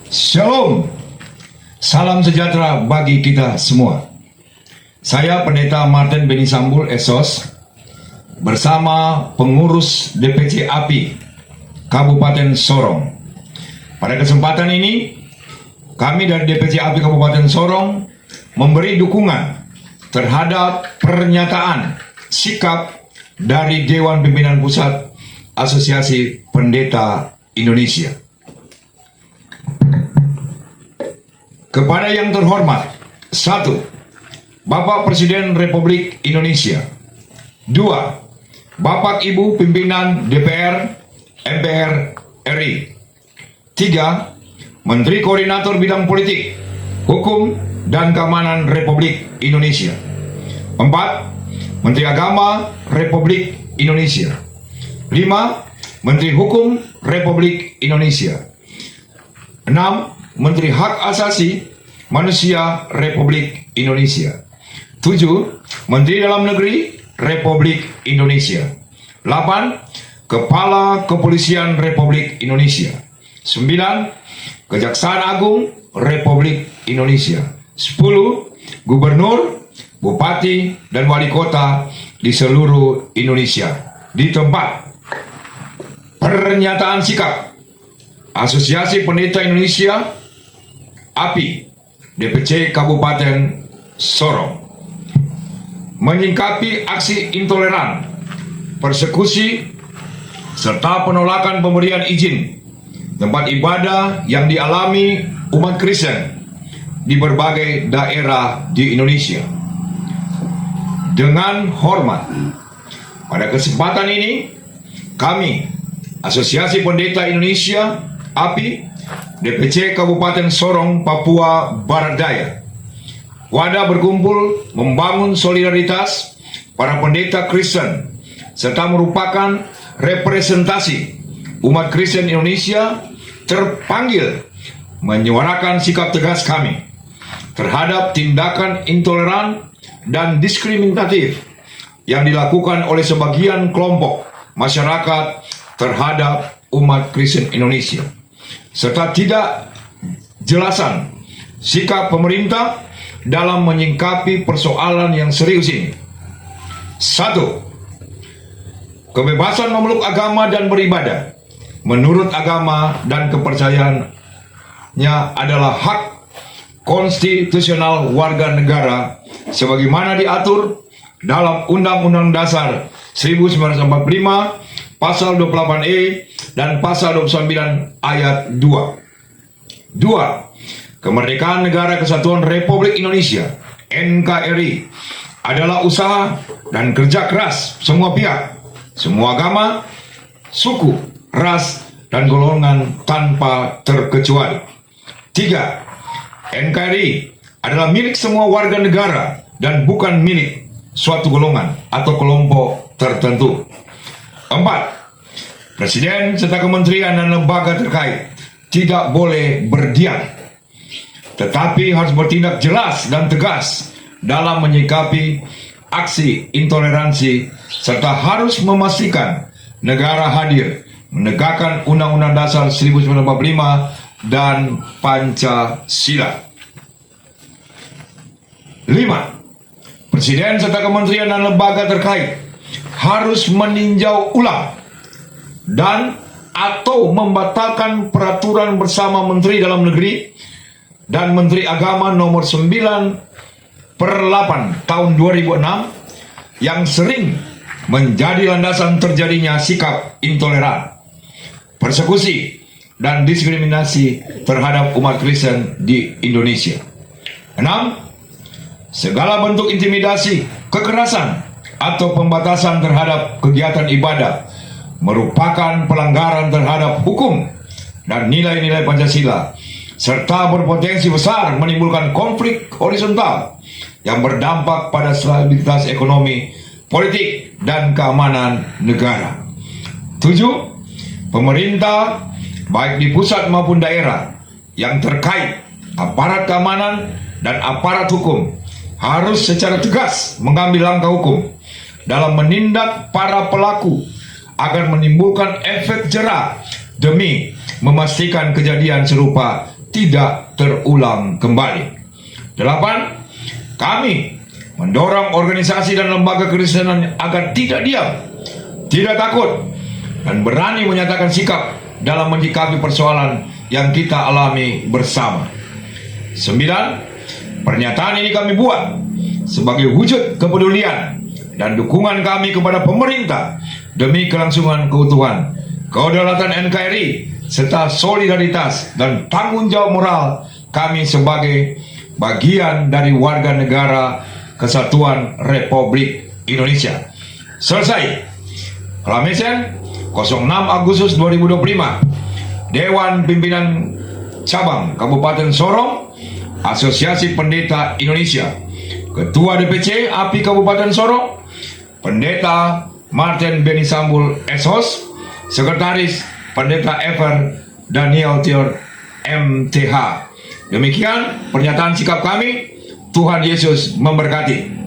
Shalom, salam sejahtera bagi kita semua. Saya Pendeta Martin Beni Sambul Esos bersama pengurus DPC API Kabupaten Sorong. Pada kesempatan ini, kami dari DPC API Kabupaten Sorong memberi dukungan terhadap pernyataan sikap dari Dewan Pimpinan Pusat Asosiasi Pendeta Indonesia. Kepada yang terhormat, 1. Bapak Presiden Republik Indonesia. 2. Bapak Ibu Pimpinan DPR, MPR RI. 3. Menteri Koordinator Bidang Politik, Hukum, dan Keamanan Republik Indonesia. 4. Menteri Agama Republik Indonesia. 5. Menteri Hukum Republik Indonesia. 6. Menteri Hak Asasi Manusia Republik Indonesia. 7. Menteri Dalam Negeri Republik Indonesia. 8. Kepala Kepolisian Republik Indonesia. 9. Kejaksaan Agung Republik Indonesia. 10. Gubernur, Bupati, dan Wali Kota di seluruh Indonesia. Di tempat pernyataan sikap Asosiasi Pendeta Indonesia API DPC Kabupaten Sorong menyingkapi aksi intoleran, persekusi, serta penolakan pemberian izin tempat ibadah yang dialami umat Kristen di berbagai daerah di Indonesia. Dengan hormat, pada kesempatan ini kami Asosiasi Pendeta Indonesia API DPC Kabupaten Sorong, Papua Barat Daya, wadah berkumpul membangun solidaritas para pendeta Kristen serta merupakan representasi umat Kristen Indonesia terpanggil menyuarakan sikap tegas kami terhadap tindakan intoleran dan diskriminatif yang dilakukan oleh sebagian kelompok masyarakat terhadap umat Kristen Indonesia, serta tidak jelasan sikap pemerintah dalam menyingkapi persoalan yang serius ini. 1. Kebebasan memeluk agama dan beribadah menurut agama dan kepercayaannya adalah hak konstitusional warga negara sebagaimana diatur dalam Undang-Undang Dasar 1945 Pasal 28E dan Pasal 29 Ayat 2. 2. Kemerdekaan Negara Kesatuan Republik Indonesia NKRI adalah usaha dan kerja keras semua pihak, semua agama, suku, ras, dan golongan tanpa terkecuali. 3. NKRI adalah milik semua warga negara dan bukan milik suatu golongan atau kelompok tertentu. 4. Presiden serta kementerian dan lembaga terkait tidak boleh berdiam, tetapi harus bertindak jelas dan tegas dalam menyikapi aksi intoleransi serta harus memastikan negara hadir menegakkan Undang-Undang Dasar 1945 dan Pancasila. 5. Presiden serta kementerian dan lembaga terkait harus meninjau ulang dan atau membatalkan peraturan bersama Menteri Dalam Negeri dan Menteri Agama nomor 9/8 tahun 2006 yang sering menjadi landasan terjadinya sikap intoleran, persekusi, dan diskriminasi terhadap umat Kristen di Indonesia. 6. Segala bentuk intimidasi, kekerasan, atau pembatasan terhadap kegiatan ibadah merupakan pelanggaran terhadap hukum dan nilai-nilai Pancasila serta berpotensi besar menimbulkan konflik horizontal yang berdampak pada stabilitas ekonomi, politik, dan keamanan negara. 7. Pemerintah baik di pusat maupun daerah yang terkait, aparat keamanan dan aparat hukum harus secara tegas mengambil langkah hukum dalam menindak para pelaku agar menimbulkan efek jera demi memastikan kejadian serupa tidak terulang kembali. 8. Kami mendorong organisasi dan lembaga Kristenan agar tidak diam, tidak takut, dan berani menyatakan sikap dalam menyikapi persoalan yang kita alami bersama. 9. Pernyataan ini kami buat sebagai wujud kepedulian dan dukungan kami kepada pemerintah demi kelangsungan keutuhan, kedaulatan NKRI, serta solidaritas dan tanggung jawab moral kami sebagai bagian dari warga negara Kesatuan Republik Indonesia. Selesai. Klamesen 06 Agustus 2025. Dewan Pimpinan Cabang Kabupaten Sorong, Asosiasi Pendeta Indonesia. Ketua DPC API Kabupaten Sorong, Pendeta Martin Beni Sambul SHOS, Sekretaris Pendeta Ever Daniel Tior MTH. Demikian pernyataan sikap kami. Tuhan Yesus memberkati.